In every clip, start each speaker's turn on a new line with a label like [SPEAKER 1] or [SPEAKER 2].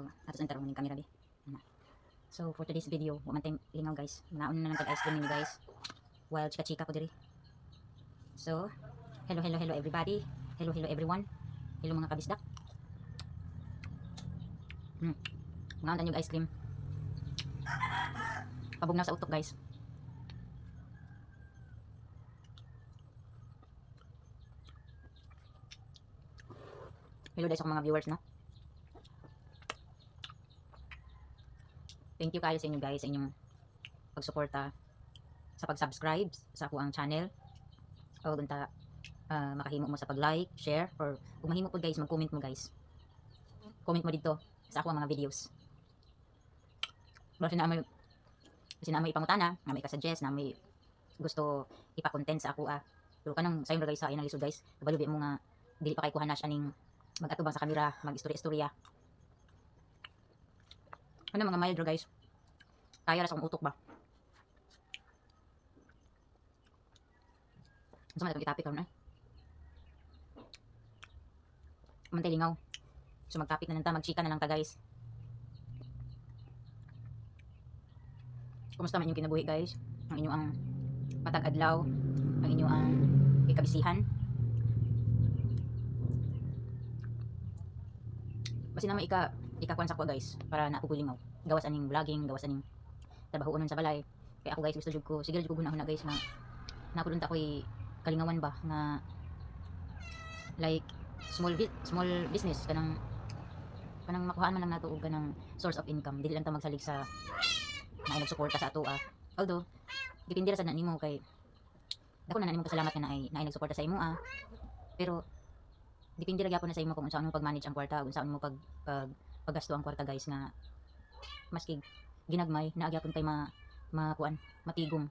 [SPEAKER 1] atos ang tarong ng camera di. So for today's video, wa man tay lingaw guys. Naon na lang tag ice cream ninyo guys. While chika-chika ko diri. So, hello everybody. Hello everyone. Hello mga kabisdak. Ngaon tanyo ice cream. Pabugnaw sa utok guys. Hello guys sa mga viewers no. Thank you kayo sa inyo guys sa inyong pagsuporta sa pag-subscribe sa ako ang channel. O gunta makahimo mo sa pag-like, share, or kung mahimo po guys, mag-comment mo guys. Comment mo dito sa ako ang mga videos. Kasi na may ipangutana, na may ka-suggest, na may gusto ipa-content sa ako Pero kanang sayon ra guys sa inang lisod guys. Kabalubi mo nga dili pa kay kuha na siya ning mag-atubang sa kamera, mag-istorya-istorya. Ano mga mild guys. Kaya ra sa akong utok ba. Unsa man itong topic karon Mantay lingaw. So mag-topic na lang ta, mag-chika na lang ta guys. Kumusta man inyong kinabuhi guys? Ang inyong ang matag adlaw, ang inyong ang ikabisihan. Basi naman ikakuan sa ko guys para na ko lingaw. Gawas aning vlogging, gawas aning trabahoon sa balay. Kaya ako guys gusto jud ko, sige jud ko gunahon na guys na napudunta ko'y kalingawan ba nga like small business kanang makuhaan man lang nato og kanang source of income, dili lang ta magsalig sa na nagsuporta sa ato although depende ra sa nimo kay dako na nimo pasalamat nga na nagsuporta sa imo pero depende ra gyapon na sa imo kung unsaon mo pag-manage ang kwarta, unsaon mo paggasto ang kwarta guys nga maski ginagmay naa gyapon kay makuan matigom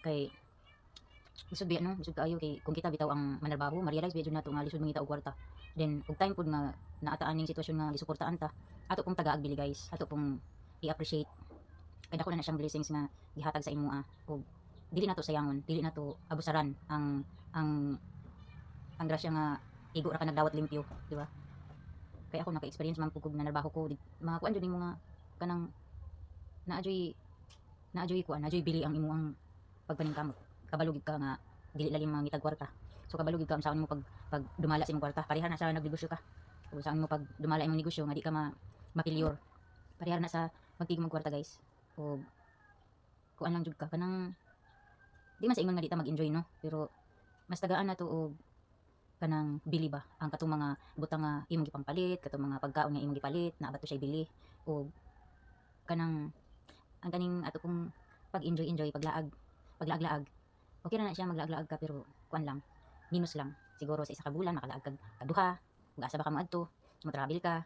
[SPEAKER 1] kay lisod kaayo kay kung kita bitaw ang manarbaho ma-realize jud nato nga lisod mangita og kwarta, then ug time pud nga naataan ning sitwasyon nga gisuportaan ta ato pong tagaag bili guys, ato pong i-appreciate kay dako na siyang blessings nga gihatag sa imo ug dili nato sayangon, dili nato abusaran ang grasya nga igo ra ka nagdawat limpyo, di ba? Kaya ako naka-experience man pugog na narbaho ko mga kuan jud nimo nga kanang naajoy bili ang imo ang pagpaningkamot. Kabalugid ka nga dili lalim mga ngitag kwarta. So kabalugid ka unsaon mo pag dumala sa imong kwarta, pareha na sa nagnegosyo ka. So saan mo pag dumala imong negosyo nga di ka mapilyur. Pareha na sa magtigom og kwarta guys. O kuan lang jud ka kanang di man sa ingon nga di ta mag-enjoy no, pero mas tagaan na to og kanang bili ba ang katong mga butang nga imong gipampalit, katong mga pagkaon nga imong gipalit, na abato siya bili o kanang ang kaning ato kong pag-enjoy paglaag-laag. Okay na siya maglaag-laag ka pero kuan lang, minus lang. Siguro sa isa ka bulan makalaag kag kaduha, ug asa ba ka moadto, mo-travel ka.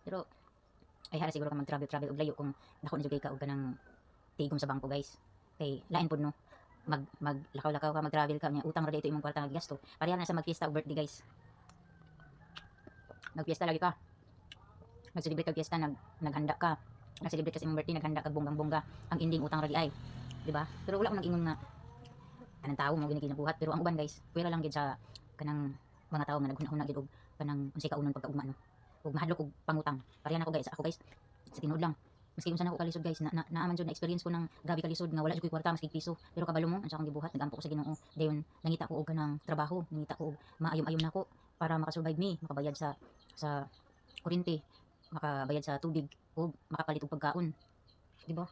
[SPEAKER 1] Pero ay hara siguro ka mag-travel og layo kung dako na jud ka og kanang tigom sa bangko guys. Kay lain pud no, maglakaw-lakaw ka, mag-travel ka, nya utang ra dito imong kwarta nga gigasto. Pareha na sa mag-fiesta og birthday guys. Nag-fiesta lagi ka. Nag-celebrate kag fiesta, naghanda ka. Nag-celebrate ka sa imong birthday, naghanda kag bonggang-bongga. Ang ending utang ra di ay, di ba? Pero wala ko nag-ingon nga kanang tao mo ginabuhat, pero ang uban guys pwera lang gid sa kanang mga tao nga naghuna-huna gid og kanang unsay kaunon pagkaugma no, ug mahadlok og pangutang. Pareha na ako guys sa tinuod lang maski unsa na ako kalisod guys naaman jud na experience ko ng grabe kalisod nga wala jud koy kwarta maski piso, pero kabalo mo unsa akong gibuhat, nagampo ko sa Ginoo dayon nangita ko og kanang trabaho, nangita ko og maayom-ayom nako para makasurvive me, makabayad sa kuryente, makabayad sa tubig ug makapalit og pagkaon, di ba?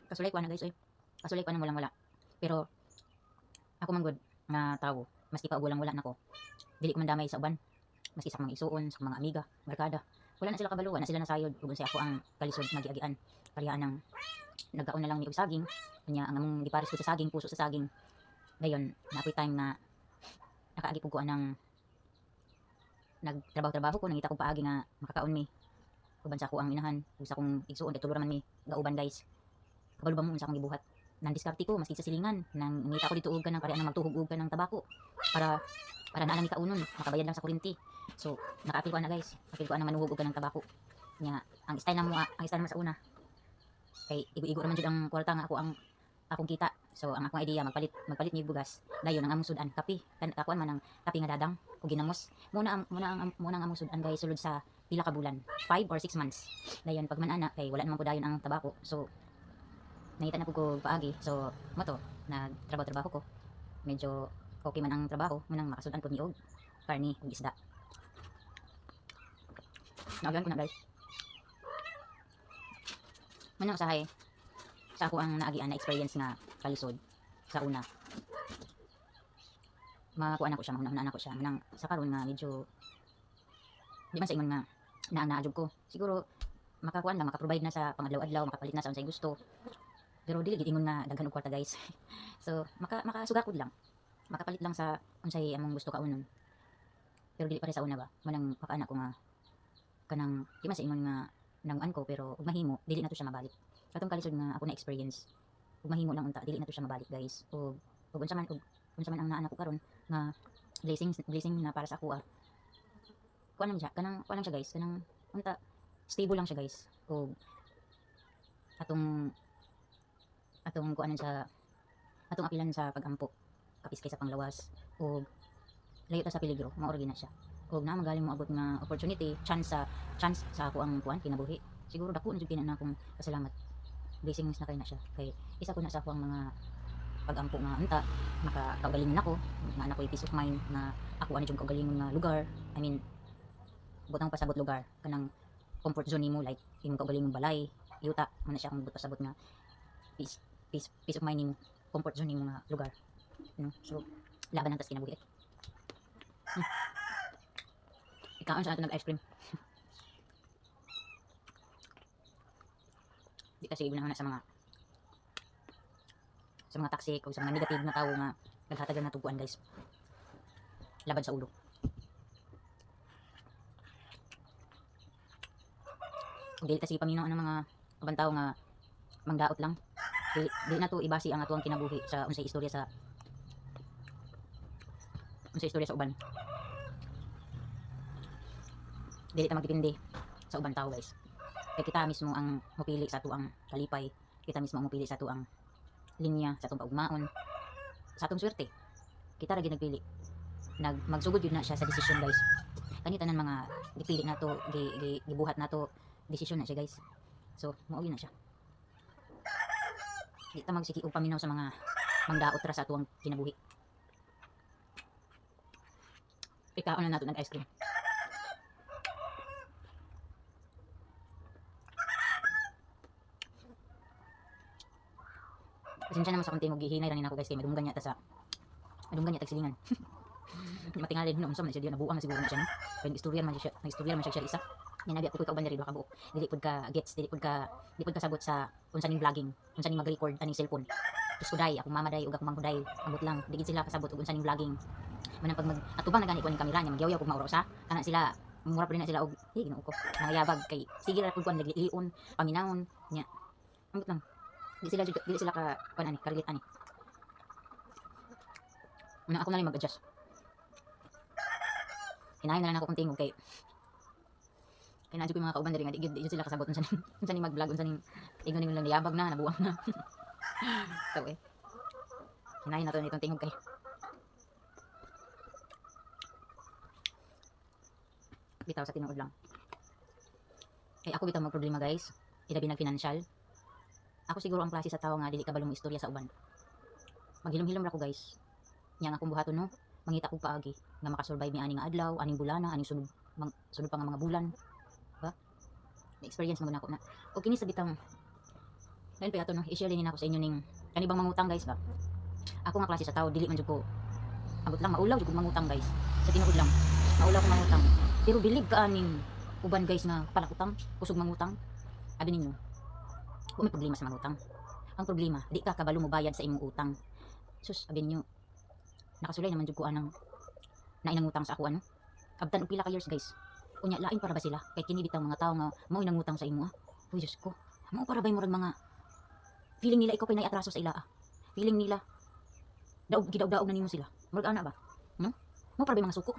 [SPEAKER 1] Kasulay ko na guys kasulay ko na walang-wala. Pero ako man good nga tawo, maski pa walang-wala nako, dili ko man damay sa uban, maski sa mga isuon, sa mga amiga, barkada. Wala na sila kabalo, wala na sila nasayod ug unsay ako ang kalisod magiagian. Parehaan nang nagkaon na lang mi og saging, kanya ang among gipares ko sa saging, puso sa saging. Dayon na ako'y time na nakaagi ko anang nagtrabaho ko, nangita ko paagi nga makakaon mi uban sa ako ang inahan, ug sa akong igsuon kay tulo man mi gauban guys. Kabalo ba mo unsa akong gibuhat, nandiskarte ko maski sa silingan, nang ngita ko dito og kanang pareha nang magtuhog og kanang tabako para na lang ikaunon, makabayad lang sa kuryente. So nakaapil ko na guys, apil ko na manuhog og kanang tabako nya ang style mo sa una kay igo-igo naman jud ang kwarta nga akong kita. So ang akong idea magpalit ni bugas dayon ang among sudan kape kakuan man ang kape nga dadang o ginamos muna ang among sudan guys sulod sa pila ka bulan 5 or 6 months dayon pag man ana kay wala naman po dayon ang tabako so nangita na po ko paagi so moto nagtrabaho ko medyo okay man ang trabaho munang makasudan ko niog karni ug isda naglan ko na guys munang usahay sa ako ang naagian na experience nga kalisod sa una makuha na ko siya mauna na ko siya manang sa karon nga medyo di man sa ingon nga naajog ko siguro makakuan lang makaprovide na sa pangadlaw-adlaw makapalit na sa unsay gusto pero dili gid ingon nga daghan og kwarta guys so makasugakod lang makapalit lang sa unsay among gusto kaunon pero dili pare sa una ba manang makaana ko nga kanang di man sa ingon nga nanguan ko pero ug mahimo dili na to siya mabalik katong kalisod nga ako na experience ug mahimo lang unta dili na to siya mabalik guys ug unsa man ang naa ko karon nga blessing na para sa ako kuan lang siya kuan lang siya guys kanang unta stable lang siya guys ug atong kuanan sa atong apilan sa pagampo kapiskay sa panglawas ug layo ta sa peligro maoro na siya ug na magaling mo abot nga opportunity chance sa ako ang kuan kinabuhi siguro dako na jud na akong pasalamat blessings na kay na siya kay isa ko na sa akong mga pagampo nga unta makakaugalingon ako nga anak ko peace of mind na ako ani jud kaugalingon nga lugar I mean butang pasabot lugar kanang comfort zone nimo like imong kaugalingon balay yuta man na siya kung pasabot nga peace of mind nimo comfort zone nimo nga lugar no so laban ang tas kinabuhi ikaon sa ato nag ice cream di kasi gunahon na sa mga toxic o sa mga negative na tao nga naghatag na tuguan guys laban sa ulo dili ta sige paminaw ng mga abang tao nga mangdaot lang dili na to ibasi ang atuang kinabuhi sa unsay istorya sa uban dili ta magdepende sa ubang tao guys kay kita mismo ang mupili sa tuang kalipay kita mismo ang mupili sa tuang linya sa atong kaugmaon sa atong swerte kita ra gyud nagpili magsugod yun na siya sa desisyon guys kani tanan mga dipili na to gibuhat na to desisyon na siya guys so mao yun na siya di ta magsiki og paminaw sa mga mangdaot ra sa atuang kinabuhi ikaon na nato nag ice cream pasensya naman sa konti mo gihinay ra ni nako guys kay madunggan niya tag silingan matingalin no unsa man siya diyan nabuang na siguro na siya no kay istorya man siya isa ninabi ako kauban diri ba kabuok dili pud ka gets dili pud ka sabot sa unsa ning vlogging unsa ning mag-record aning cellphone tus ko day akong mama day ug akong manghuday ambot lang digid sila kasabot ug unsa ning vlogging manang pag atubang na gani ko ning kamera nya magyaw-yaw kog mauro sa kana sila mura pa rin na sila og ginoo ko nangayabag kay sige ra pud kuan nagliion paminawon nya ambot lang di sila ka kuan ani karelate ani una ako na lang mag-adjust hinahin na lang ako kung tingog kay nadyo ko yung mga kauban diri nga di sila kasabot unsa ning mag-vlog unsa ning ingon ning lang niyabag na nabuwang na so hinahin na to nitong tingog kay bitaw sa tinuod lang kay ako bitaw mag problema guys ilabi nag financial ako siguro ang klase sa tao nga dili kabalo mo istorya sa uban maghilom-hilom ra ko guys nya nga akong buhaton no mangita ko paagi nga makasurvive ni ani nga adlaw aning bulana aning sunod pa nga mga bulan ba experience mo na ako na o kini sa bitang dahil pa ato no i-share din ako sa inyo ning kanibang mangutang guys ba ako nga klase sa tao dili man jud ko abot lang maulaw jud ko mangutang guys sa tinuod lang maulaw ko mangutang pero bilib ka aning uban guys nga palakutang kusog mangutang abi ninyo wa may problema sa mangutang ang problema di ka kabalo mo bayad sa imong utang sus abi ninyo nakasulay naman jud ko anang nainang utang sa ako ano abtan og pila ka years guys unya lain para ba sila kay kini bitang mga tao nga mao inang utang sa imo uy Diyos ko mao para ba murag mga feeling nila ikaw kay naiatraso sa ila feeling nila gidaog-daog na nimo sila murag ana ba mao para ba mga suko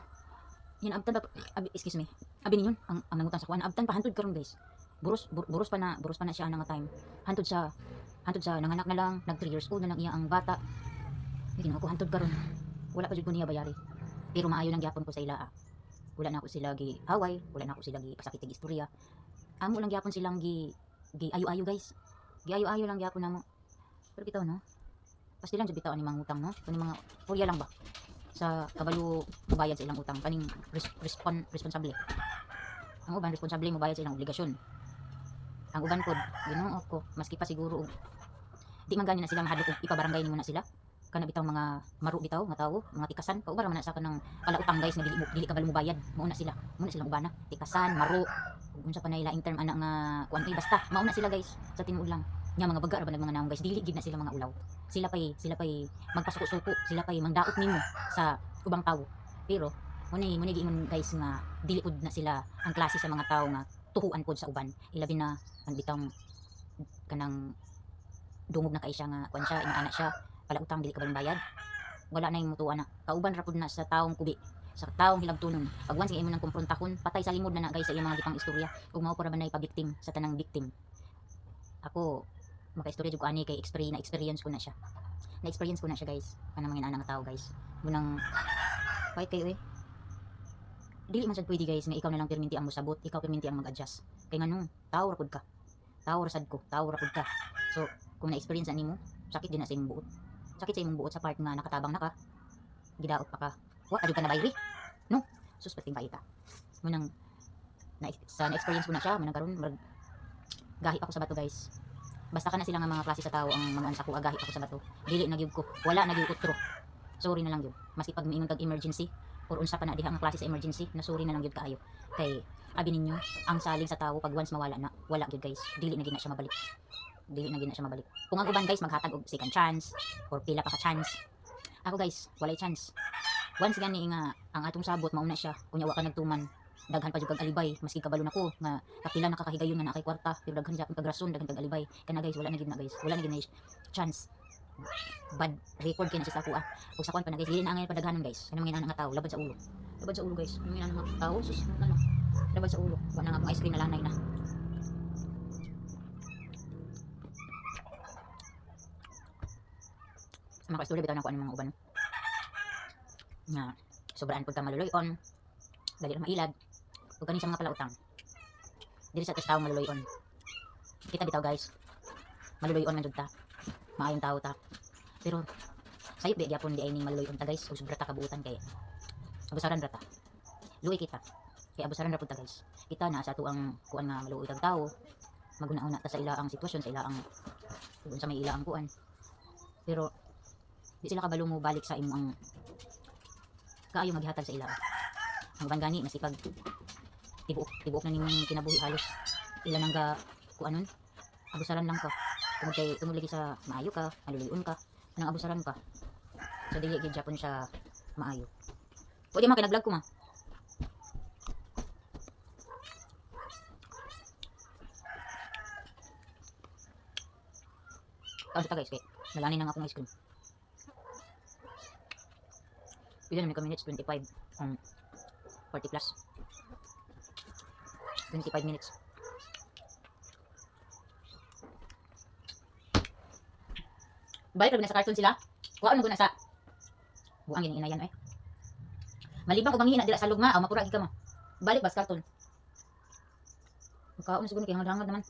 [SPEAKER 1] yan abtan ba excuse me abi ninyo ang nangutang sa kuan abtan pa hantud karon guys buros pa na siya nga time hantud hantod sa nanganak na lang, nag 3 years old na lang iya ang bata. Ginawa ko hantod karon. Wala pa jud ko niya bayari. Pero maayo lang gyapon ko sa ila. Wala na ako sila gi away, wala na ako sila gi pasakit og istorya. Amo lang gyapon silang gi ayo-ayo guys. Gi ayo-ayo lang gyapon namo. Pero bitaw no. Pasti lang jud bitaw ani mga utang no. Kani mga purya lang ba. Sa kabalo bayad sa ilang utang kaning responsable. Ang uban responsable mo bayad sa ilang obligasyon. Ang uban pod Ginoo ko maski pa siguro di man gani na sila mahadlok og ipabarangay nimo na sila. Kana bitaw mga maro bitaw nga tawo, mga tikasan, kauban man na sa kanang palautang guys nga dili kabalo mo bayad. Mao na sila ubana, tikasan, maro. Ug unsa pa na ilaing term ana nga kuan basta mao na sila guys sa tinuod lang. Nya mga baga ra ba mga naong guys, dili gid na sila mga ulaw. Sila pay magpasuko-suko, sila pay mangdaot nimo sa ubang tawo. Pero muna giingon guys nga dili pod na sila ang klase sa mga tawo nga tuhuan pod sa uban. Ilabi na ang bitaw kanang dungog na kay siya nga kuan siya, ina ana siya pala utang dili ka ba bayad, wala na yung mutuan na kauban ra pud na sa taong kubi, sa taong hilabtunon. Pag once nga imo nang kumprontahon patay sa lingod na guys sa iyang mga gipang istorya ug mao para ba nay pabiktim sa tanang biktim. Ako makaistorya jud ko ani kay experience ko na siya, na experience ko na siya guys kanang mga inana nga tao guys munang kahit kayo dili man sad pwede guys nga ikaw na lang perminti ang mosabot, ikaw perminti ang mag-adjust kay nganong tao ra pud ka, tao ra sad ko, tao ra pud ka. So kung na-experience nimo sakit din na sa imong buot, sakit sa imong buot sa part nga nakatabang na ka, gidaot pa ka, wa adyo ka na bayri no, sus pating baita munang sa na-experience ko na siya munang karon gahi ako sa bato guys. Basta ka na sila nga mga klase sa tao ang mga ansa ko agahi ako sa bato, dili na gyud ko, wala na gyud utro, sorry na lang gyud maski pag miingon kag emergency or unsa pa na diha nga klase sa emergency na sorry na lang gyud kaayo kay abi ninyo ang saling sa tao pag once mawala na wala gyud guys, dili na gyud na siya mabalik, dili na gyud na siya mabalik. Kung ang uban guys maghatag og second chance or pila pa ka chance, ako guys walay chance. Once gani nga ang atong sabot mauna siya kunya wa ka nagtuman, daghan pa jud kag alibay maski kabalo nako nga kapila nakakahigayon nga nakay kwarta pero daghan jud kag rason, daghan kag alibay kana guys wala na gyud na guys, wala na gyud na chance. Bad record kay na siya sa kuha ug sa kon pa na guys dili na angay padaghanon guys kanang mga nga tao labad sa ulo, labad sa ulo guys kanang mga nga tao sus ano labad sa ulo wa na nga akong ice cream na lanay na. Mga istorya bitaw na ko ano mga uban nga sobraan pud ka maluloy-on, dali ra mailad ug kani sa mga palautang dili sa tawo maluloy-on. Kita bitaw guys maluloy-on man jud ta, maayong tao ta, pero sayop di gyapon di ay ning maluloy-on ta guys ug sobra ta kabuutan kay abusaran ra ta, luoy kita kay abusaran ra pud ta guys. Kita na sa ato ang kuan nga maluoy tag tao maguna-una ta sa ilaang sitwasyon, sa ilaang kung sa may ilaang kuan, pero di sila kabalo mo balik sa imo ang kaayo maghatag sa ila. Ang uban gani masipag tibuok na nimong kinabuhi halos ila nang ga kuanon abusaran lang ka tungod lagi sa maayo ka maluluyon ka nang abusaran ka so dili gid Japon siya maayo. Pwede man kinag-vlog ko ma. Kasi ta guys kay nalanin nang akong ice cream. Pila na minutes 25 40 plus 25 minutes. Balik na sa cartoon sila. Kuhaan ko na sa buang gini inayan malibang ko manghina dira sa lugma aw mapura gid ka mo. Balik bas cartoon. Kaon siguro kay hangad-hangad naman.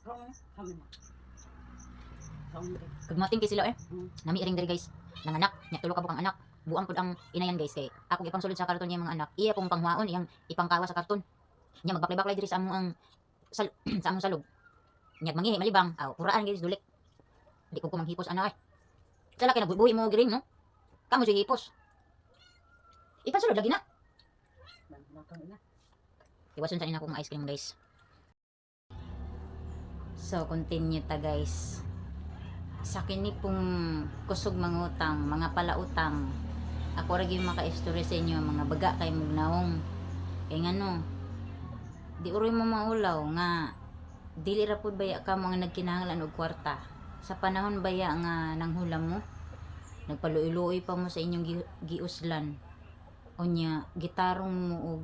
[SPEAKER 1] Kagmating kay sila nami ring diri guys. Nanganak, nya tulo ka bukang anak. Buang pud ang inayan guys kay ako ipang sulod sa karton niya mga anak iya pong panghuaon iyang ipangkawa sa karton nya magbaklay-baklay diri sa among ang sa among salog nya mangihi malibang aw puraan guys dulik di ko manghipos ana sala kay nagbubuhi mo giring no kamo si hipos ikaw sulod lagi na iwason sa ina kong ice cream guys. So continue ta guys sa kini pong kusog mangutang mga palautang. Ako ra gyud maka-istorya sa inyo mga baga kay mugnaong kay ngano di uri mo maulaw nga dili ra pud baya ka mga nagkinahanglan og kwarta sa panahon baya nga nanghulam mo nagpaluoy-luoy pa mo sa inyong giuslan unya gitarong mo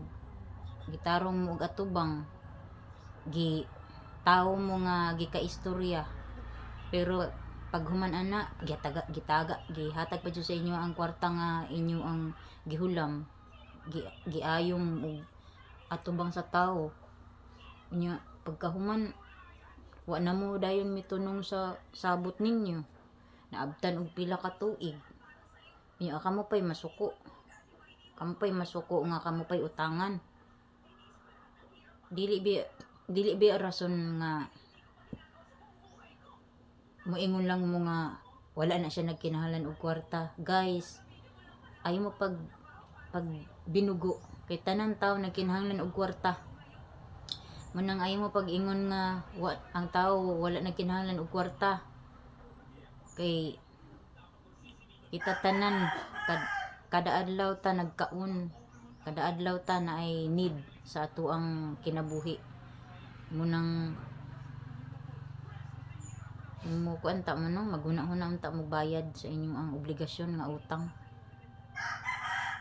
[SPEAKER 1] og atubang gi tawo mo nga gikaistorya pero pag human ana gihatag pa jud sa inyo ang kwarta nga inyo ang gihulam, giayong og atubang sa tao nya pagkahuman wa na mo dayon mitunong sa sabot ninyo, naabtan og pila ka tuig nya kamo pay masuko nga kamo pay utangan. Dili bi rason nga moingon lang mo nga wala na siya nagkinahanglan og kwarta. Guys, ay mo pag binugo kay tanan tawo nagkinahanglan og kwarta. Manang ay mo pag ingon nga ang tawo wala nagkinahanglan og kwarta. Kay kita tanan kada adlaw ta nagkaon, kada adlaw ta na ay need sa ato ang kinabuhi. Munang mo kuanta mo no maghuna-huna unta mo bayad sa inyong ang obligasyon nga utang.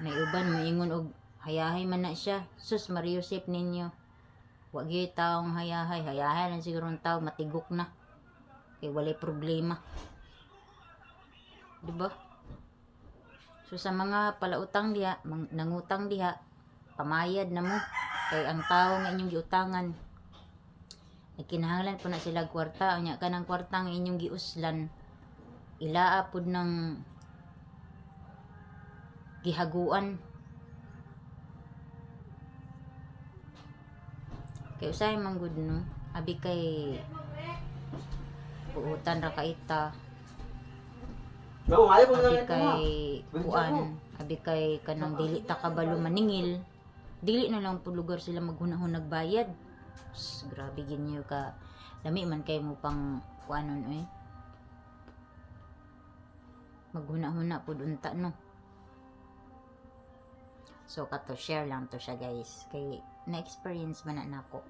[SPEAKER 1] May uban moingon og hayahay man na siya, sus mariusip ninyo, wa gyud taong hayahay lang siguro ang tao matigok na kay walay problema, diba? So sa mga palautang diha, nangutang diha, pamayad na mo kay ang tao nga inyong giutangan nagkinahanglan po na sila kwarta, anya kanang kwarta nga inyong giuslan ilaa pud ng gihaguan. Kay usay man gud no, abi kay buutan ra kaita, abi kay kuan, abi kay kanang dili ta kabalo maningil, dili na lang pud lugar sila maghunahon nagbayad. Grabe ginyo ka lami man kay mo pang kuanon maghuna-huna pud unta no. So kato share lang to siya guys, kay na experience man na nako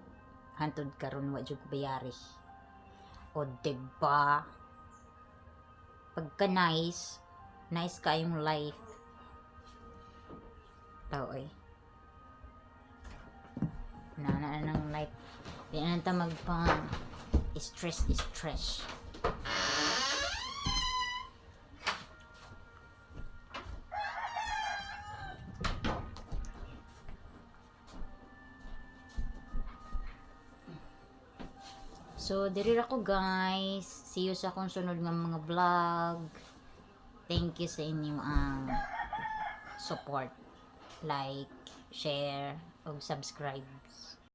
[SPEAKER 1] hantod karon wa jud ko bayari. O diba pagka nice kayong life tao na ng life, di na ta magpa stress. So diri ra ko guys, see you sa akong sunod nga mga vlog. Thank you sa inyong support, like, share ug subscribe.